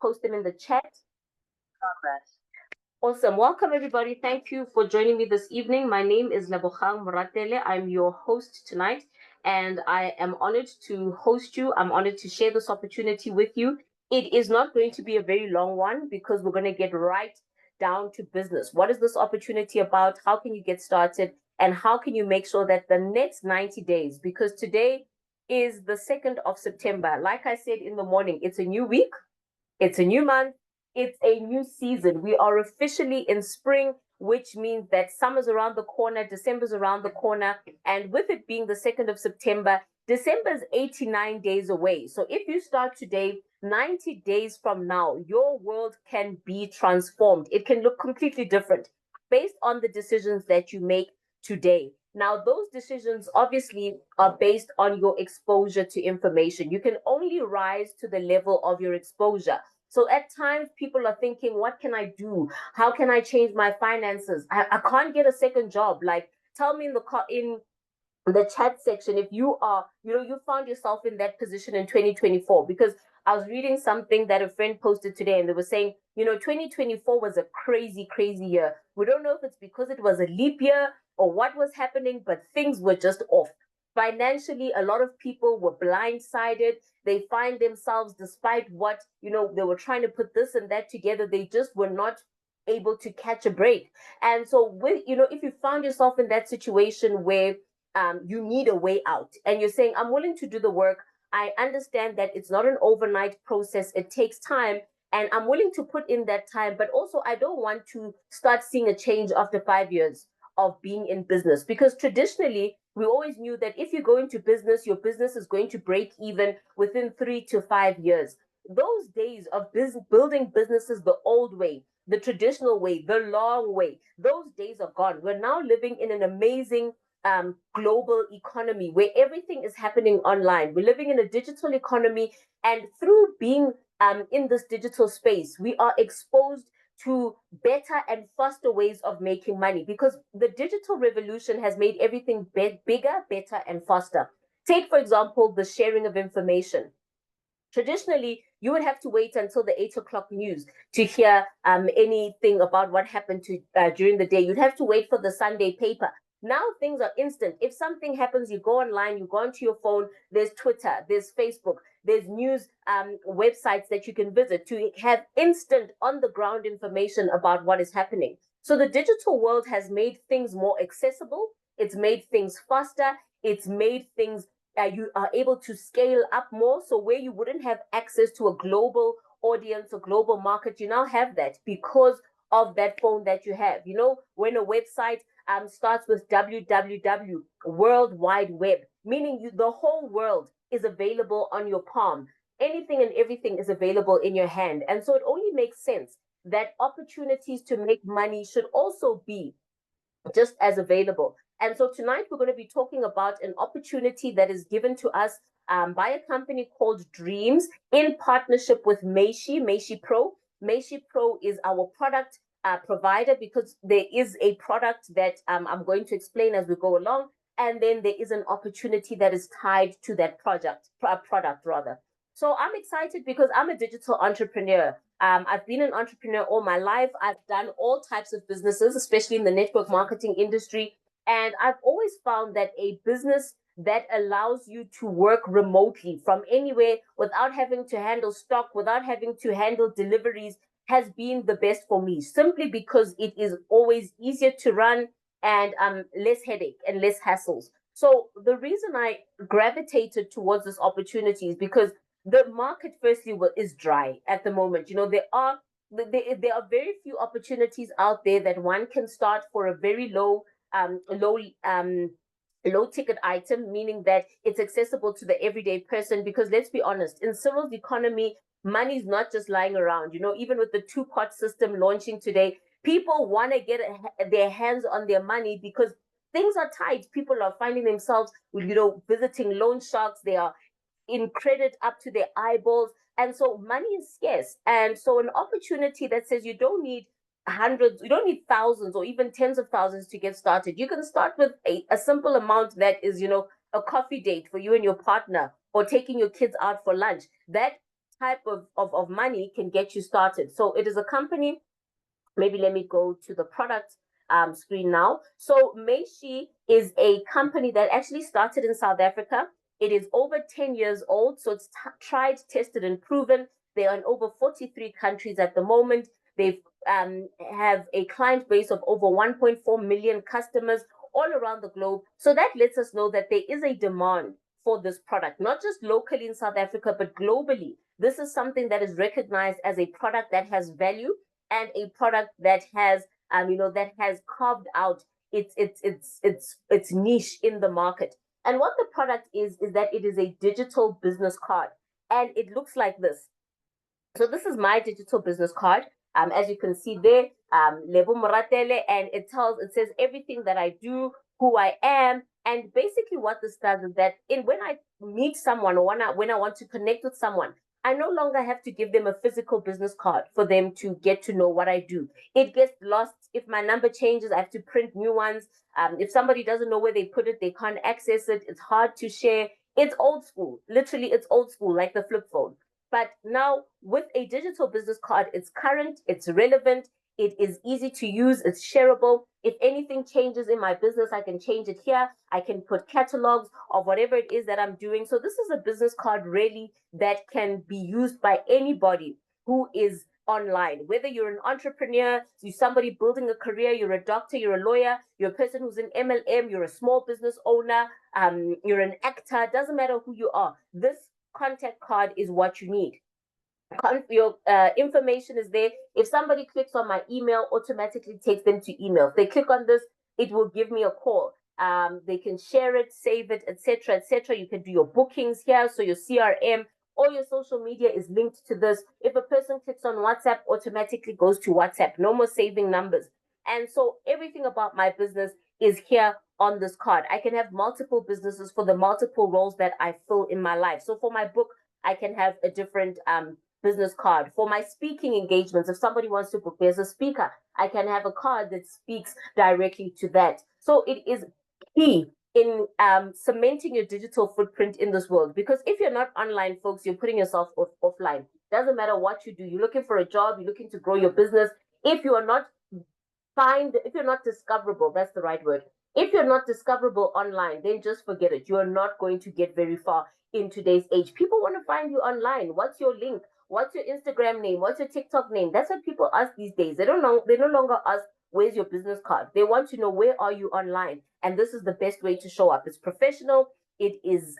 post them in the chat. Awesome. Welcome, everybody. Thank you for joining me this evening. My name is Lebogang Moratele. I'm your host tonight, and I am honored to host you. I'm honored to share this opportunity with you. It is not going to be a very long one because we're going to get right down to business. What is this opportunity about? How can you get started? And how can you make sure that the next 90 days, because today is the 2nd of September, like I said in the morning, it's a new week, it's a new month, it's a new season. We are officially in spring, which means that summer's around the corner, December's around the corner. And with it being the 2nd of September, December's 89 days away. So if you start today, 90 days from now, your world can be transformed. It can look completely different based on the decisions that you make today. Now, those decisions obviously are based on your exposure to information. You can only rise to the level of your exposure. So at times people are thinking, what can I do? How can I change my finances? I can't get a second job. Like, tell me in the chat section if you are, you found yourself in that position in 2024, because I was reading something that a friend posted today and they were saying, 2024 was a crazy, crazy year. We don't know if it's because it was a leap year or what was happening, but things were just off. Financially, a lot of people were blindsided. They find themselves, despite what, they were trying to put this and that together, they just were not able to catch a break. And so if you found yourself in that situation where you need a way out and you're saying, I'm willing to do the work. I understand that it's not an overnight process. It takes time and I'm willing to put in that time, but also I don't want to start seeing a change after 5 years of being in business, because traditionally we always knew that if you go into business, your business is going to break even within 3 to 5 years. Those days of building businesses the old way, the traditional way, the long way, those days are gone. We're now living in an amazing global economy where everything is happening online. We're living in a digital economy, and through being in this digital space, we are exposed to better and faster ways of making money, because the digital revolution has made everything bigger, better, and faster. Take, for example, the sharing of information. Traditionally, you would have to wait until the 8 o'clock news to hear anything about what happened during the day. You'd have to wait for the Sunday paper. Now things are instant. If something happens, you go online, you go onto your phone, there's Twitter, there's Facebook, there's news websites that you can visit to have instant on the ground information about what is happening. So the digital world has made things more accessible. It's made things faster. It's made things you are able to scale up more. So where you wouldn't have access to a global audience, a global market, you now have that because of that phone that you have. When a website starts with www, World Wide Web, meaning the whole world is available on your palm. Anything and everything is available in your hand. And so it only makes sense that opportunities to make money should also be just as available. And so tonight we're going to be talking about an opportunity that is given to us by a company called Dreamz in partnership with Meishi Pro. Meishi Pro is our product provider, because there is a product that I'm going to explain as we go along. And then there is an opportunity that is tied to that product rather. So I'm excited because I'm a digital entrepreneur. I've been an entrepreneur all my life. I've done all types of businesses, especially in the network marketing industry. And I've always found that a business that allows you to work remotely from anywhere without having to handle stock, without having to handle deliveries, has been the best for me, simply because it is always easier to run and less headache and less hassles. So the reason I gravitated towards this opportunity is because the market, firstly, is dry at the moment. There are very few opportunities out there that one can start for a very low ticket item, meaning that it's accessible to the everyday person. Because let's be honest, in Cyril's economy, money is not just lying around. Even with the two-pot system launching today, people want to get their hands on their money because things are tight. People are finding themselves, visiting loan sharks. They are in credit up to their eyeballs. And so money is scarce. And so an opportunity that says you don't need hundreds, you don't need thousands or even tens of thousands to get started. You can start with a simple amount that is, a coffee date for you and your partner, or taking your kids out for lunch. That type of money can get you started. So it is a company. Maybe let me go to the product screen now. So Meishi is a company that actually started in South Africa. It is over 10 years old, so it's tried, tested, and proven. They are in over 43 countries at the moment. They have a client base of over 1.4 million customers all around the globe. So that lets us know that there is a demand for this product, not just locally in South Africa, but globally. This is something that is recognized as a product that has value and a product that has that has carved out its niche in the market. And what the product is that it is a digital business card, and it looks like this. So this is my digital business card. As you can see there, Lebo Moratele, and it says everything that I do, who I am, and basically what this does is that when I meet someone or when I want to connect with someone, I no longer have to give them a physical business card for them to get to know what I do. It gets lost. If my number changes, I have to print new ones. If somebody doesn't know where they put it, they can't access it. It's hard to share. It's old school. Literally, it's old school, like the flip phone. But now with a digital business card, it's current, it's relevant, it is easy to use, it's shareable. If anything changes in my business, I can change it here. I can put catalogs of whatever it is that I'm doing. So this is a business card really that can be used by anybody who is online, whether you're an entrepreneur, you're somebody building a career, you're a doctor, you're a lawyer, you're a person who's an MLM, you're a small business owner, you're an actor, doesn't matter who you are. This contact card is what you need. Your information is there. If somebody clicks on my email, automatically takes them to email. If they click on this, it will give me a call. They can share it, save it, etc., etc. You can do your bookings here, so your CRM, all your social media is linked to this. If a person clicks on WhatsApp, automatically goes to WhatsApp. No more saving numbers. And so everything about my business is here on this card. I can have multiple businesses for the multiple roles that I fill in my life. So for my book, I can have a different business card. For my speaking engagements, if somebody wants to book me as a speaker, I can have a card that speaks directly to that. So it is key in cementing your digital footprint in this world. Because if you're not online, folks, you're putting yourself offline. Doesn't matter what you do. You're looking for a job, you're looking to grow your business. If you are not if you're not discoverable, that's the right word. If you're not discoverable online, then just forget it. You are not going to get very far in today's age. People want to find you online. What's your link? What's your Instagram name? What's your TikTok name? That's what people ask these days. They don't know. They no longer ask, where's your business card? They want to know, where are you online? And this is the best way to show up. It's professional. It is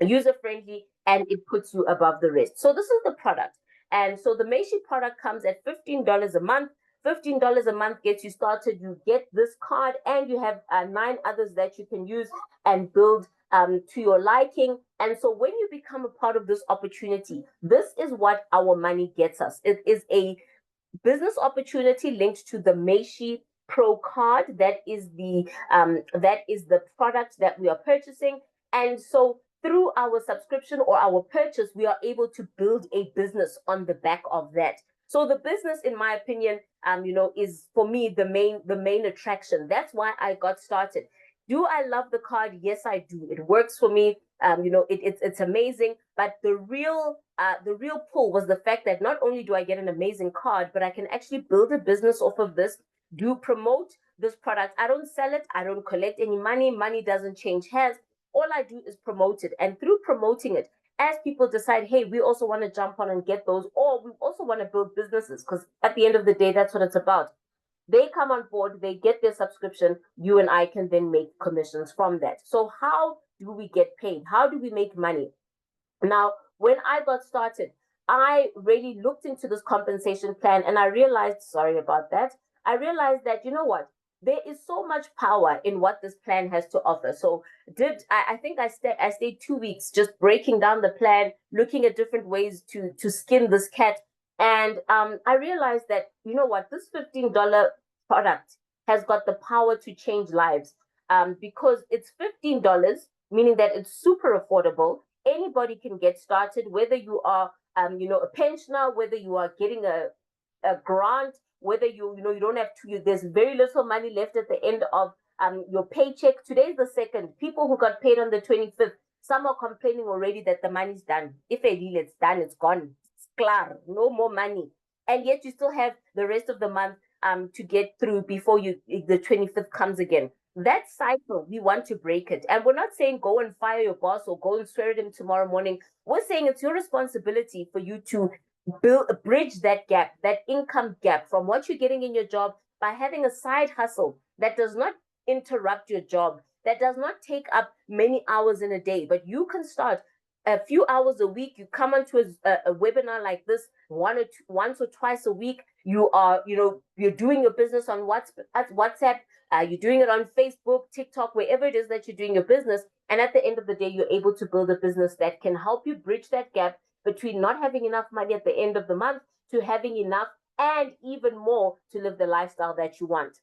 user friendly, and it puts you above the rest. So this is the product. And so the Meishi product comes at $15 a month. $15 a month gets you started. You get this card, and you have 9 others that you can use and build to your liking. And so when you become a part of this opportunity, this is what our money gets us. It is a business opportunity linked to the Meishi Pro card. That is the product that we are purchasing. And so through our subscription or our purchase, we are able to build a business on the back of that. So the business, in my opinion, is for me the main attraction. That's why I got started. Do I love the card? Yes, I do. It works for me. It's amazing. But the real pull was the fact that not only do I get an amazing card, but I can actually build a business off of this. Do promote this product. I don't sell it. I don't collect any money. Money doesn't change hands. All I do is promote it, and through promoting it, as people decide, hey, we also want to jump on and get those, or we also want to build businesses, because at the end of the day, that's what it's about. They come on board, they get their subscription, you and I can then make commissions from that. So how do we get paid? How do we make money? Now, when I got started, I really looked into this compensation plan, and I realized, sorry about that, I realized that, you know what? There is so much power in what this plan has to offer. So I think I stayed 2 weeks just breaking down the plan, looking at different ways to skin this cat. And I realized that, you know what, this $15 product has got the power to change lives, because it's $15, meaning that it's super affordable. Anybody can get started, whether you are a pensioner, whether you are getting a grant, whether you don't have to, there's very little money left at the end of your paycheck. Today's the 2nd. People who got paid on the 25th Some are complaining already that the money's done. If a deal it's done, it's gone. It's clear, no more money. And yet you still have the rest of the month to get through before the 25th comes again. That cycle, we want to break it. And we're not saying go and fire your boss or go and swear at him tomorrow morning. We're saying it's your responsibility for you to bridge that gap, that income gap from what you're getting in your job by having a side hustle that does not interrupt your job, that does not take up many hours in a day, but you can start a few hours a week. You come onto a webinar like this once or twice a week. You are, you're doing your business on WhatsApp. You're doing it on Facebook, TikTok, wherever it is that you're doing your business. And at the end of the day, you're able to build a business that can help you bridge that gap between not having enough money at the end of the month to having enough and even more to live the lifestyle that you want.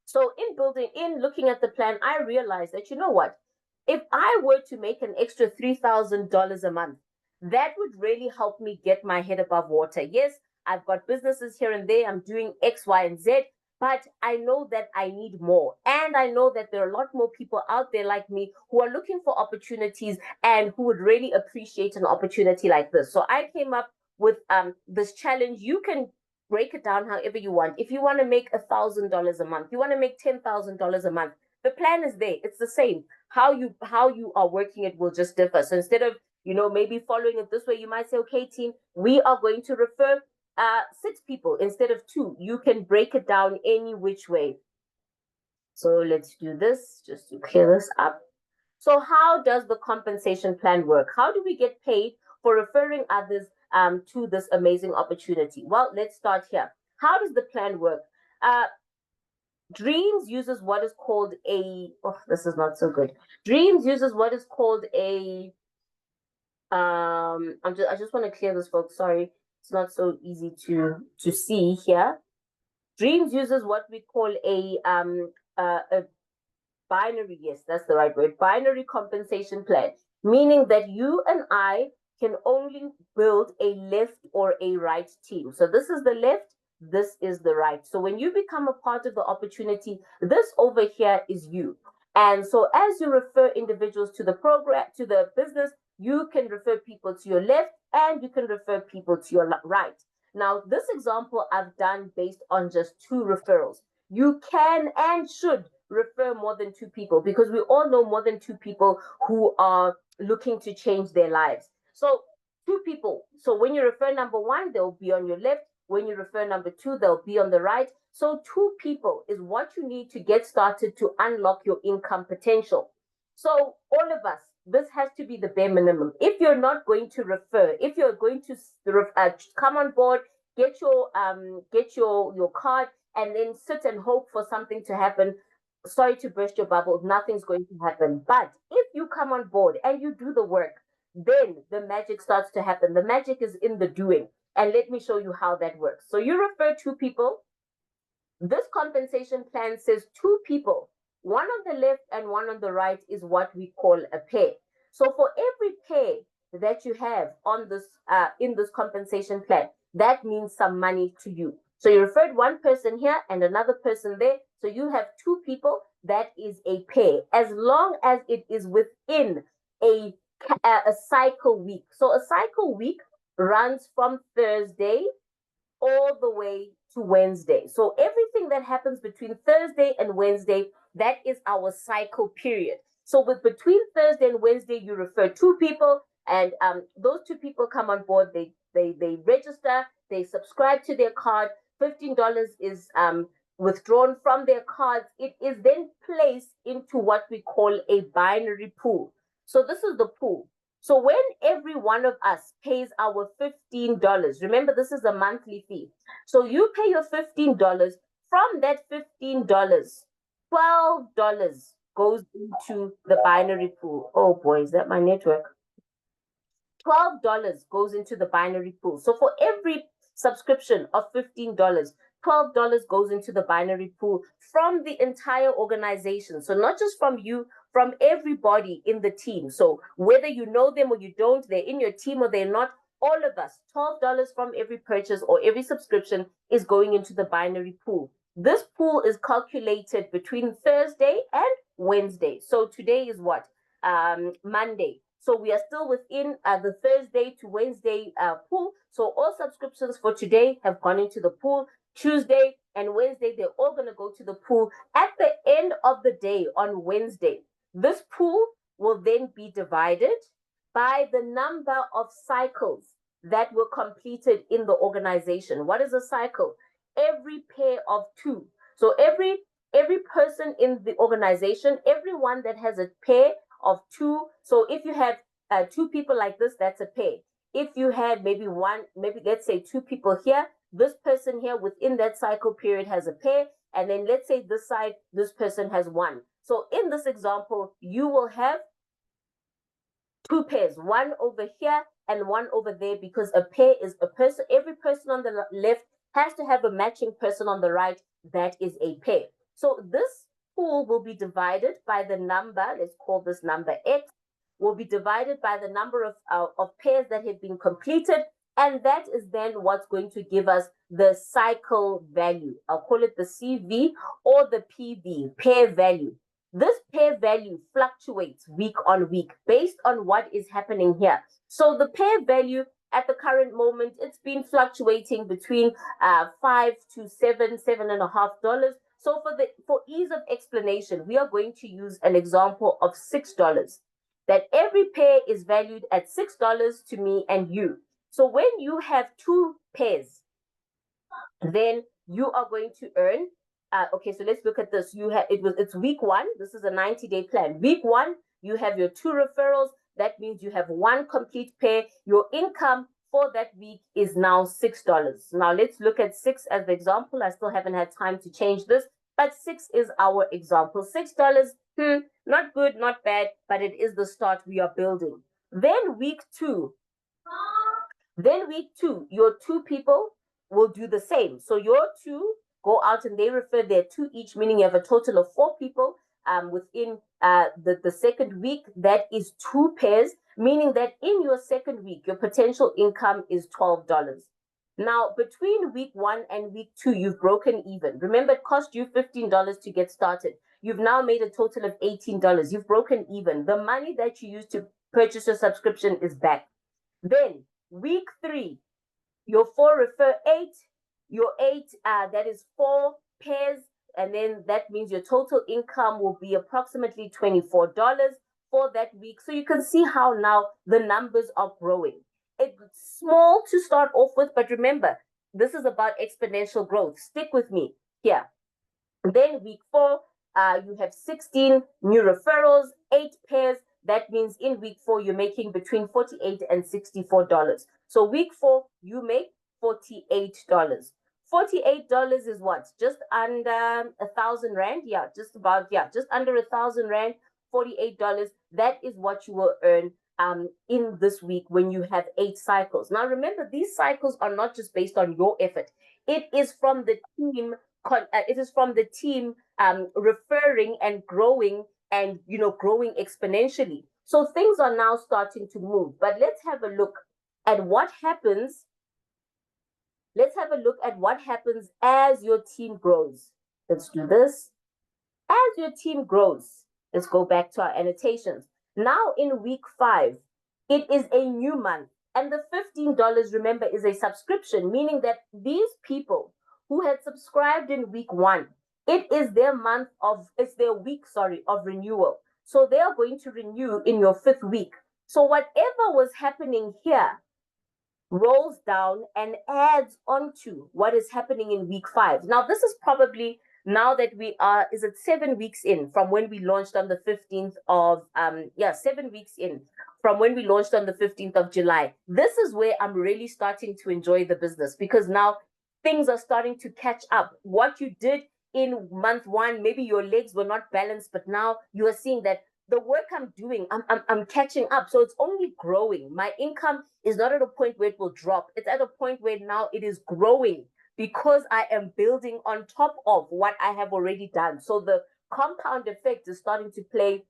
So in looking at the plan, I realized that, you know what, if I were to make an extra $3,000 a month, that would really help me get my head above water. Yes, I've got businesses here and there. I'm doing X, Y, and Z, but I know that I need more. And I know that there are a lot more people out there like me who are looking for opportunities and who would really appreciate an opportunity like this. So I came up with this challenge. You can break it down however you want. If you want to make $1,000 a month, you want to make $10,000 a month, the plan is there. It's the same. How you are working it will just differ. So instead of maybe following it this way, you might say, okay, team, we are going to refer 6 people instead of 2. You can break it down any which way. So let's do this just to clear this up. So how does the compensation plan work? How do we get paid for referring others to this amazing opportunity? Well, let's start here. How does the plan work? Dreamz uses what is called this is not so good. Dreamz uses what is called a I just want to clear this, folks. Sorry, it's not so easy to see here. Dreamz uses what we call a binary, yes, that's the right word, binary compensation plan, meaning that you and I can only build a left or a right team. So this is the left, this is the right. So when you become a part of the opportunity, this over here is you. And so as you refer individuals to the program, to the business, you can refer people to your left and you can refer people to your right. Now, this example I've done based on just 2 referrals. You can and should refer more than 2 people because we all know more than 2 people who are looking to change their lives. So 2 people. So when you refer number 1, they'll be on your left. When you refer number 2, they'll be on the right. So 2 people is what you need to get started to unlock your income potential. So all of us, this has to be the bare minimum. If you're not going to refer, if you're going to come on board, get your card, and then sit and hope for something to happen, sorry to burst your bubble, nothing's going to happen. But if you come on board and you do the work, then the magic starts to happen. The magic is in the doing. And let me show you how that works. So you refer 2 people. This compensation plan says 2 people, 1 on the left and 1 on the right, is what we call a pair. So for every pair that you have on this in this compensation plan, that means some money to you. So you referred 1 person here and another person there. So you have 2 people. That is a pair, as long as it is within a cycle week. So a cycle week runs from Thursday all the way to Wednesday. So everything that happens between Thursday and Wednesday, that is our cycle period. So between Thursday and Wednesday, you refer 2 people, and those 2 people come on board. They register, they subscribe to their card. $15 is withdrawn from their cards. It is then placed into what we call a binary pool. So this is the pool. So when every one of us pays our $15, remember this is a monthly fee. So you pay your $15. From that $15, $12 goes into the binary pool. Oh boy, is that my network? $12 goes into the binary pool. So for every subscription of $15, $12 goes into the binary pool from the entire organization. So not just from you, from everybody in the team. So whether you know them or you don't, they're in your team or they're not, all of us, $12 from every purchase or every subscription is going into the binary pool. This pool is calculated between Thursday and Wednesday. So today is what? Monday. So we are still within the Thursday to Wednesday pool. So all subscriptions for today have gone into the pool. Tuesday and Wednesday, they're all going to go to the pool. At the end of the day on Wednesday, this pool will then be divided by the number of cycles that were completed in the organization. What is a cycle? Every pair of two. So every person in the organization, everyone that has a pair of two. So if you have two people like this, that's a pair. If you had maybe let's say two people here, this person here within that cycle period has a pair, and then let's say this side, this person has one. So in this example, you will have two pairs, one over here and one over there, because a pair is a person. Every person on the left has to have a matching person on the right. That is a pair. So this pool will be divided by the number, let's call this number X, will be divided by the number of pairs that have been completed. And that is then what's going to give us the cycle value. I'll call it the CV or the PV, pair value. This pair value fluctuates week on week based on what is happening here. So the pair value at the current moment, it's been fluctuating between $5 to $7.5. So for ease of explanation, we are going to use an example of $6. That every pair is valued at $6 to me and you. So when you have two pairs, then you are going to earn. Okay, so let's look at this. It's week one. This is a 90-day plan. Week one, you have your two referrals. That means you have one complete pair. Your income for that week is now $6. Now let's look at 6 as the example. I still haven't had time to change this, but 6 is our example. $6, not good, not bad, but it is the start we are building. Then week two, your two people will do the same. So your two go out and they refer their two each, meaning you have a total of 4 people within the second week. That is 2 pairs, meaning that in your second week, your potential income is $12. Now, between week 1 and week 2, you've broken even. Remember, it cost you $15 to get started. You've now made a total of $18. You've broken even. The money that you used to purchase your subscription is back. Then week 3, your 4 refer 8, your 8, that is 4 pairs, and then that means your total income will be approximately $24 for that week. So you can see how now the numbers are growing. It's small to start off with, but remember, this is about exponential growth. Stick with me here. Then week 4, you have 16 new referrals, 8 pairs. That means in week 4, you're making between $48 and $64. So week 4, you make $48. $48 is what? Just under 1,000 Rand? Yeah, just under 1,000 Rand, $48. That is what you will earn in this week when you have 8 cycles. Now remember, these cycles are not just based on your effort. It is from the team. It is from the team referring and growing and growing exponentially. So things are now starting to move. But let's have a look at what happens. Let's have a look at what happens as your team grows. Let's do this. As your team grows, let's go back to our annotations. Now in week 5, it is a new month. And the $15, remember, is a subscription, meaning that these people who had subscribed in week 1, it is their week of renewal. So they are going to renew in your 5th week. So whatever was happening here rolls down and adds onto what is happening in week 5. Now, this is probably, now that we are, 7 weeks in from when we launched on the 15th of, 7 weeks in from when we launched on the 15th of July. This is where I'm really starting to enjoy the business, because now things are starting to catch up. What you did in month 1, maybe your legs were not balanced, but now you are seeing that the work I'm doing, I'm catching up. So it's only growing. My income is not at a point where it will drop. It's at a point where now it is growing because I am building on top of what I have already done. So the compound effect is starting to play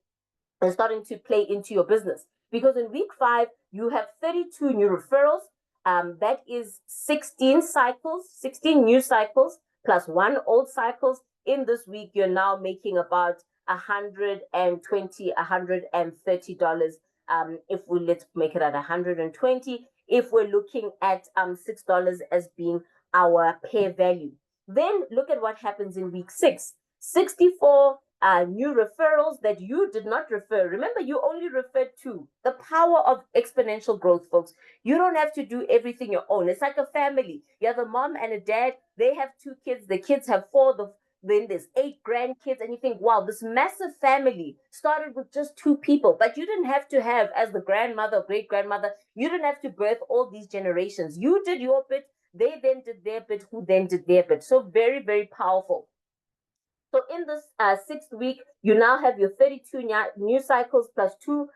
into your business, because in week 5, you have 32 new referrals. That is 16 new cycles plus 1 old cycles. In this week, you're now making about $120, $130 If we let's make it at 120, if we're looking at $6 as being our pair value. Then look at what happens in week 6. 64 new referrals that you did not refer. Remember, you only referred two. The power of exponential growth, folks. You don't have to do everything your own. It's like a family. You have a mom and a dad. They have 2 kids. The kids have 4. Then there's 8 grandkids, and you think, wow, this massive family started with just 2 people. But you didn't have to have, as the grandmother, great grandmother, you didn't have to birth all these generations. You did your bit, they then did their bit, who then did their bit. So very, very powerful. So in this 6th week, you now have your 32 new cycles plus 2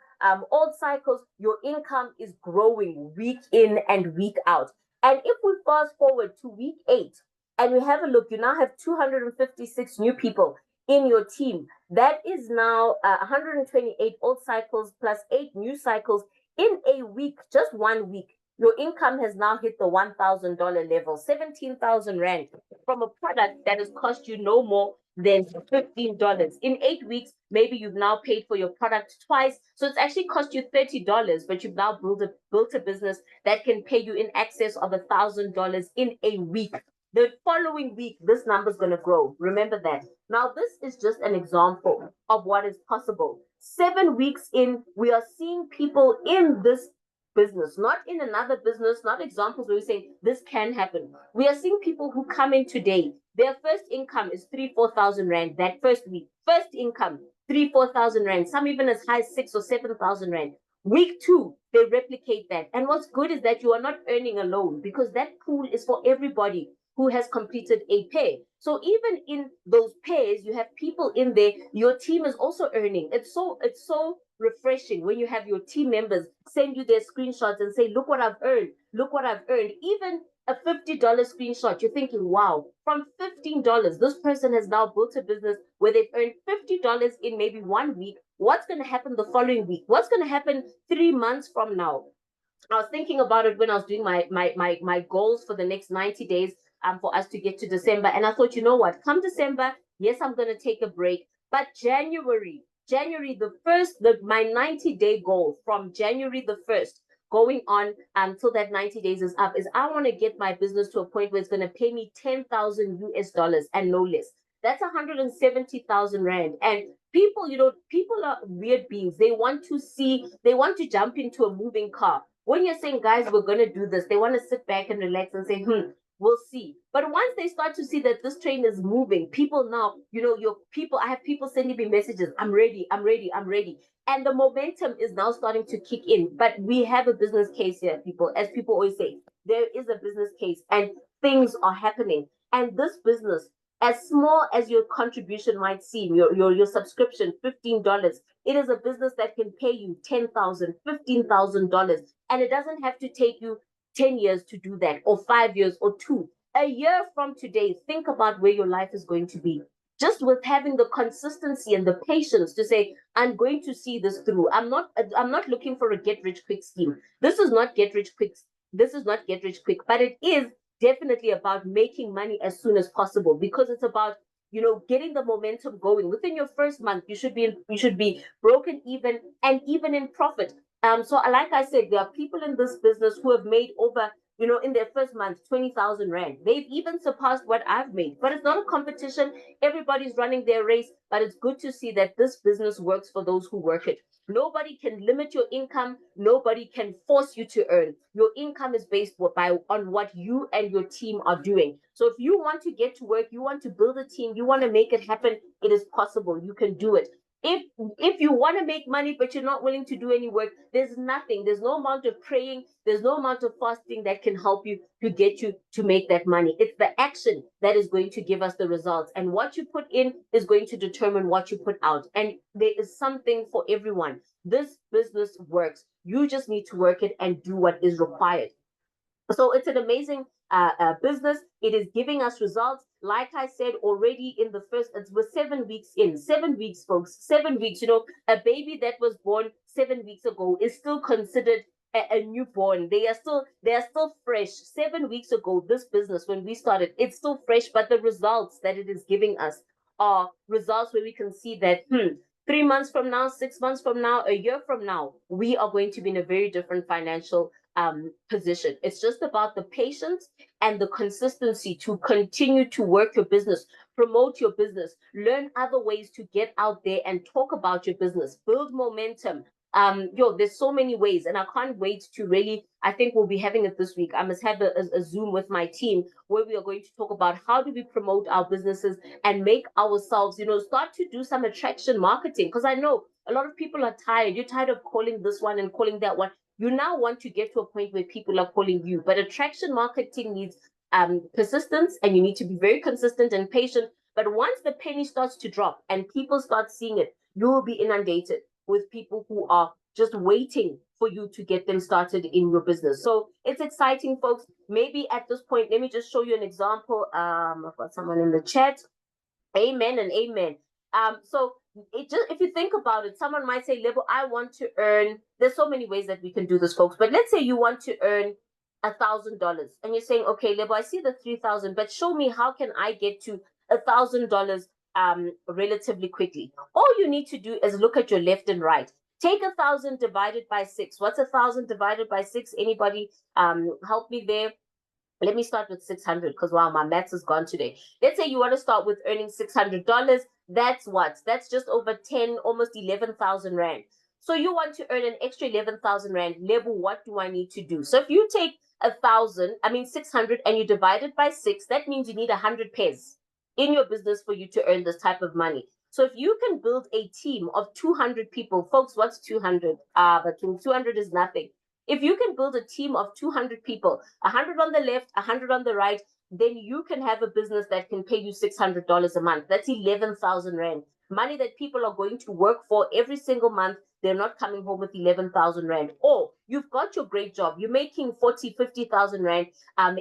old cycles. Your income is growing week in and week out. And if we fast forward to week 8 and we have a look, you now have 256 new people in your team. That is now 128 old cycles plus 8 new cycles in a week, just 1 week. Your income has now hit the $1,000 level, 17,000 Rand from a product that has cost you no more than $15. In 8 weeks, maybe you've now paid for your product twice. So it's actually cost you $30, but you've now built a business that can pay you in excess of $1,000 in a week. The following week, this number is going to grow. Remember that. Now, this is just an example of what is possible. 7 weeks in, we are seeing people in this business, not in another business, not examples where we say this can happen. We are seeing people who come in today. Their first income is 3,000-4,000 Rand that first week. First income, 3,000-4,000 Rand, some even as high as 6,000 or 7,000 Rand. Week 2, they replicate that. And what's good is that you are not earning alone, because that pool is for everybody who has completed a pair. So even in those pairs, you have people in there. Your team is also earning. It's so refreshing when you have your team members send you their screenshots and say, look what I've earned. Look what I've earned. Even a $50 screenshot, you're thinking, wow, from $15, this person has now built a business where they've earned $50 in maybe 1 week. What's going to happen the following week? What's going to happen 3 months from now? I was thinking about it when I was doing my goals for the next 90 days for us to get to December. And I thought, you know what? Come December, yes, I'm going to take a break. But January the 1st, my 90-day goal from January the 1st going on until that 90 days is up is I want to get my business to a point where it's going to pay me 10,000 US dollars and no less. That's 170,000 Rand. And people, people are weird beings. They want to jump into a moving car. When you're saying, guys, we're going to do this, they want to sit back and relax and say, we'll see. But once they start to see that this train is moving, people now, I have people sending me messages, I'm ready. And the momentum is now starting to kick in. But we have a business case here, people. As people always say, there is a business case and things are happening. And this business, as small as your contribution might seem, your subscription, $15, it is a business that can pay you $10,000, $15,000. And it doesn't have to take you 10 years to do that, or 5 years, or 2. A year from today, think about where your life is going to be. Just with having the consistency and the patience to say, I'm going to see this through. I'm not looking for a get rich quick scheme. This is not get rich quick. But it is definitely about making money as soon as possible, because it's about getting the momentum going. Within your first month, you should be broken even and even in profit. So like I said, there are people in this business who have made over, in their first month, 20,000 Rand. They've even surpassed what I've made. But it's not a competition. Everybody's running their race. But it's good to see that this business works for those who work it. Nobody can limit your income. Nobody can force you to earn. Your income is based on what you and your team are doing. So if you want to get to work, you want to build a team, you want to make it happen, it is possible. You can do it. If you want to make money but you're not willing to do any work, there's no amount of praying, there's no amount of fasting that can help you to get you to make that money. It's the action that is going to give us the results, and what you put in is going to determine what you put out. And there is something for everyone. This business works. You just need to work it and do what is required. So it's an amazing business. It is giving us results. Like I said already in the first, we're 7 weeks in. 7 weeks, folks. 7 weeks. A baby that was born 7 weeks ago is still considered a newborn. They are still fresh. 7 weeks ago, this business, when we started, it's still fresh, but the results that it is giving us are results where we can see that 3 months from now, 6 months from now, a year from now, we are going to be in a very different financial position. It's just about the patience and the consistency to continue to work your business, promote your business, learn other ways to get out there and talk about your business, build momentum. There's so many ways, and I can't wait to really, I think we'll be having it this week. I must have a Zoom with my team where we are going to talk about how do we promote our businesses and make ourselves, start to do some attraction marketing. Because I know a lot of people are tired. You're tired of calling this one and calling that one. You now want to get to a point where people are calling you. But attraction marketing needs persistence, and you need to be very consistent and patient. But once the penny starts to drop and people start seeing it, you will be inundated with people who are just waiting for you to get them started in your business. So it's exciting, folks. Maybe at this point, let me just show you an example. I've got someone in the chat. Amen and amen. So if you think about it, someone might say, Lebo, I want to earn, there's so many ways that we can do this, folks. But let's say you want to earn $1,000 and you're saying, okay, Lebo, I see the 3,000, but show me how can I get to $1,000 relatively quickly. All you need to do is look at your left and right. Take 1,000 divided by 6. What's 1,000 divided by 6? Anybody help me there? Let me start with 600 because, wow, my maths is gone today. Let's say you want to start with earning $600. That's what? That's just over 10, almost 11,000 Rand. So you want to earn an extra 11,000 Rand. Level, what do I need to do? So if you take 600 and you divide it by 6, that means you need 100 pairs in your business for you to earn this type of money. So if you can build a team of 200 people, folks, what's 200? But 200 is nothing. If you can build a team of 200 people, 100 on the left, 100 on the right, then you can have a business that can pay you $600 a month. That's 11,000 Rand. Money that people are going to work for every single month. They're not coming home with 11,000 Rand. Or you've got your great job. You're making 40, 50,000 Rand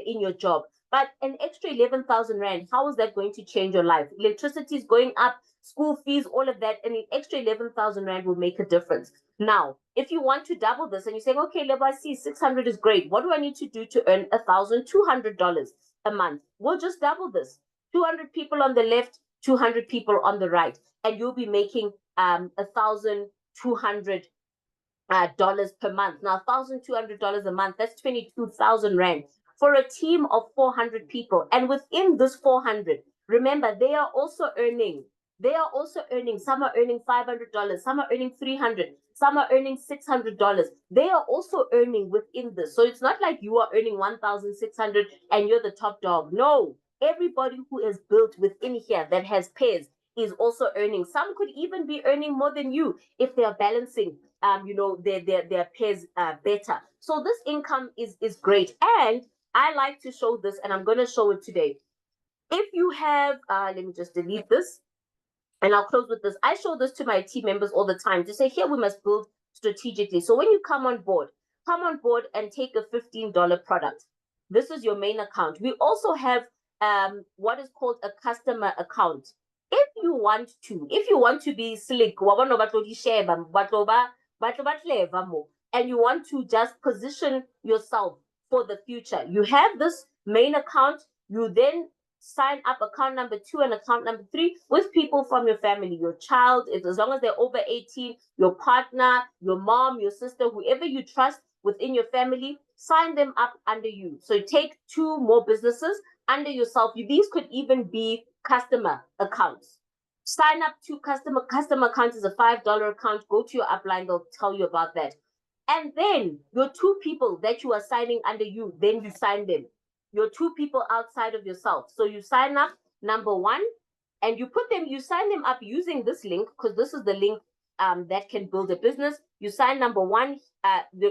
in your job. But an extra 11,000 Rand, how is that going to change your life? Electricity is going up, school fees, all of that, and an extra 11,000 Rand will make a difference. Now, if you want to double this and you're saying, okay, Lebo, I see 600 is great. What do I need to do to earn $1,200 a month? We'll just double this. 200 people on the left, 200 people on the right, and you'll be making $1,200 dollars per month. Now, $1,200 a month, that's 22,000 Rand for a team of 400 people. And within this 400, remember, they are also earning. Some are earning $500, some are earning $300, some are earning $600. They are also earning within this. So it's not like you are earning 1,600 and you're the top dog. No, everybody who is built within here that has pairs is also earning. Some could even be earning more than you if they are balancing their pairs better. So this income is great. And I like to show this, and I'm going to show it today. If you have, let me just delete this, and I'll close with this. I show this to my team members all the time to say, here we must build strategically. So when you come on board and take a $15 product. This is your main account. We also have what is called a customer account. If you want to be slick, and you want to just position yourself for the future, you have this main account. You then sign up account number 2 and account number 3 with people from your family, your child, as long as they're over 18, your partner, your mom, your sister, whoever you trust within your family, sign them up under you. So take 2 more businesses under yourself. These could even be customer accounts. Sign up to customer account is a $5 account. Go to your upline, they'll tell you about that. And then your 2 people that you are signing under you, then you sign them. Your 2 people outside of yourself. So you sign up number 1 and you sign them up using this link, because this is the link that can build a business. You sign number 1,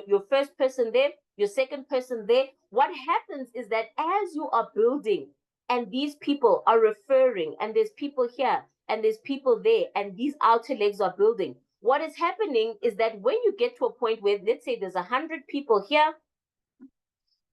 your first person there, your second person there. What happens is that as you are building and these people are referring and there's people here and there's people there and these outer legs are building, what is happening is that when you get to a point where, let's say there's 100 people here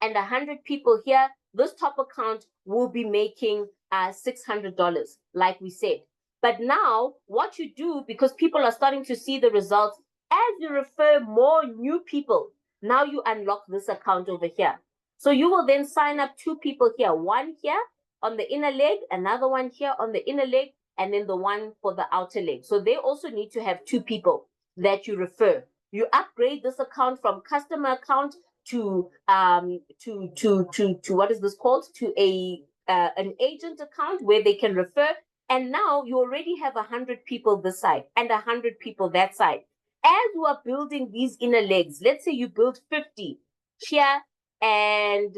and 100 people here, this top account will be making $600, like we said. But now what you do, because people are starting to see the results, as you refer more new people, now you unlock this account over here. So you will then sign up 2 people here, one here on the inner leg, another one here on the inner leg. and then the one for the outer leg. So they also need to have 2 people that you refer. You upgrade this account from customer account to what is this called, to a an agent account where they can refer. And now you already have 100 people this side and 100 people that side. As you are building these inner legs, let's say you build 50 here and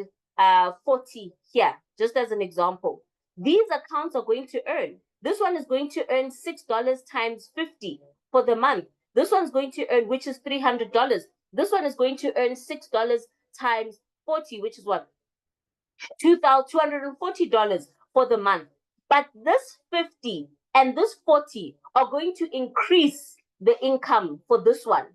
40 here, just as an example, these accounts are going to earn. This one is going to earn $6 times 50 for the month. This one's going to earn, which is $300. This one is going to earn $6 times 40, which is what? $2,240 for the month. But this 50 and this 40 are going to increase the income for this one.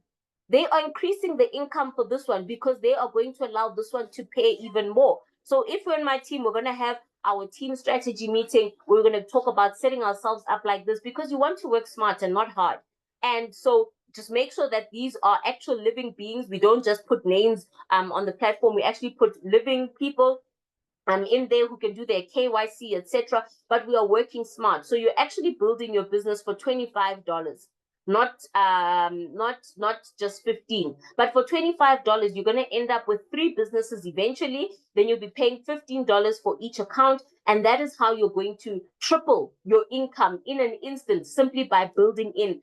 They are increasing the income for this one because they are going to allow this one to pay even more. So if we're in my team, we're going to have our team strategy meeting. We're going to talk about setting ourselves up like this because you want to work smart and not hard. And so just make sure that these are actual living beings. We don't just put names on the platform. We actually put living people in there who can do their KYC, etc. But we are working smart. So you're actually building your business for $25, not just 15. But for $25, you're going to end up with 3 businesses eventually. Then you'll be paying $15 for each account, and that is how you're going to triple your income in an instant simply by building in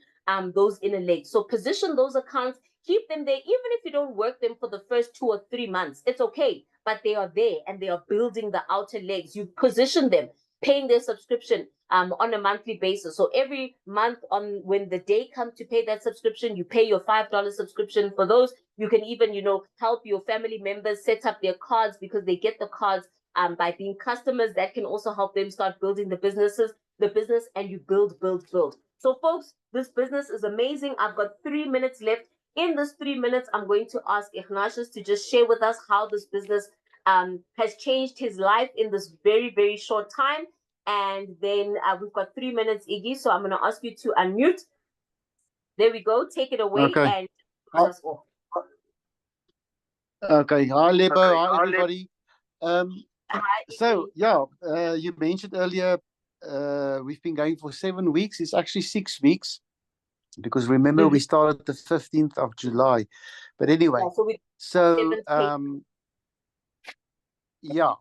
those inner legs. So position those accounts, keep them there, even if you don't work them for the first 2 or 3 months. It's okay, but they are there and they are building the outer legs. You position them, paying their subscription on a monthly basis. So every month, on when the day comes to pay that subscription, you pay your $5 subscription. For those, you can even help your family members set up their cards because they get the cards by being customers. That can also help them start building the business, and you build. So folks, this business is amazing. I've got 3 minutes left. In this 3 minutes, I'm going to ask Ignatius to just share with us how this business has changed his life in this very, very short time. And then we've got 3 minutes, Iggy. So I'm going to ask you to unmute. There we go. Take it away and close us off. Okay. Hi, Lebo. Hi, everybody. So, yeah, you mentioned earlier we've been going for 7 weeks. It's actually 6 weeks because remember we started the 15th of July. But anyway, yeah.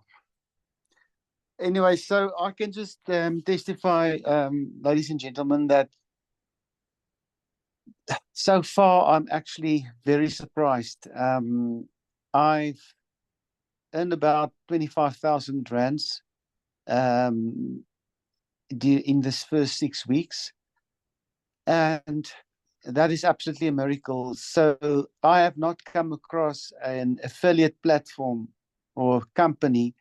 Anyway, so I can just testify, ladies and gentlemen, that so far I'm actually very surprised. I've earned about 25,000 rands in this first 6 weeks, and that is absolutely a miracle. So I have not come across an affiliate platform or company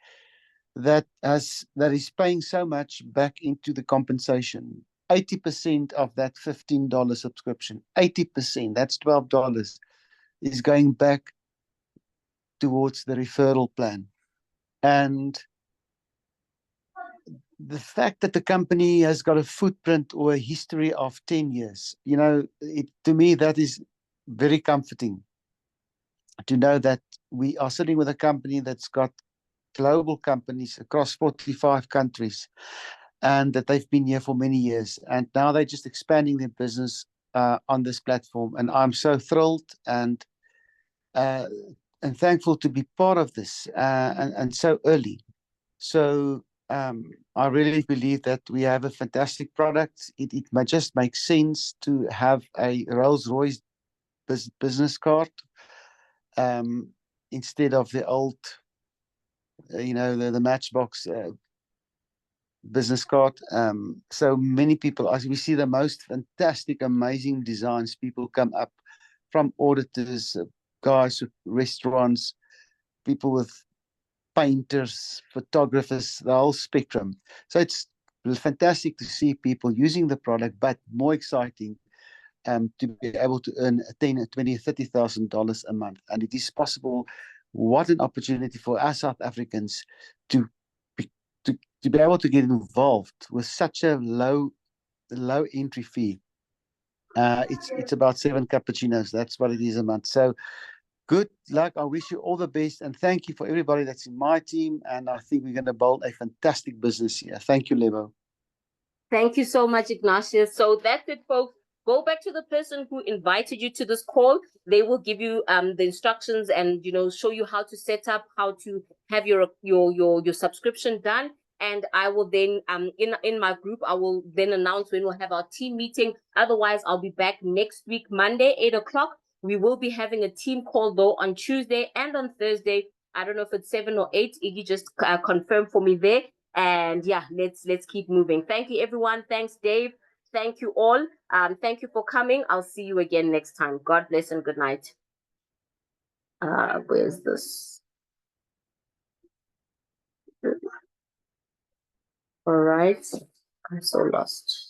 that is paying so much back into the compensation. 80% of that $15 subscription, 80%, that's $12, is going back towards the referral plan. And the fact that the company has got a footprint or a history of 10 years, to me, that is very comforting to know that we are sitting with a company that's got global companies across 45 countries and that they've been here for many years. And now they're just expanding their business on this platform. And I'm so thrilled and thankful to be part of this and so early. So I really believe that we have a fantastic product. It might just make sense to have a Rolls-Royce business card instead of the old, the Matchbox business card. So many people, as we see the most fantastic, amazing designs, people come up from auditors, guys with restaurants, people with painters, photographers, the whole spectrum. So it's fantastic to see people using the product, but more exciting to be able to earn $10,000, $20,000, $30,000 a month. And it is possible. What an opportunity for us South Africans to be able to get involved with such a low entry fee. It's about 7 cappuccinos. That's what it is a month. So good luck. I wish you all the best. And thank you for everybody that's in my team. And I think we're going to build a fantastic business here. Thank you, Lebo. Thank you so much, Ignatius. So that's it, folks. Go back to the person who invited you to this call. They will give you the instructions and show you how to set up, how to have your subscription done. And I will then in my group, I will then announce when we'll have our team meeting. Otherwise, I'll be back next week, Monday, 8 o'clock. We will be having a team call though on Tuesday and on Thursday. I don't know if it's 7 or 8. Iggy just confirm for me there. And yeah, let's keep moving. Thank you, everyone. Thanks, Dave. Thank you all. Thank you for coming. I'll see you again next time. God bless and good night. Where's this? All right. I'm so lost.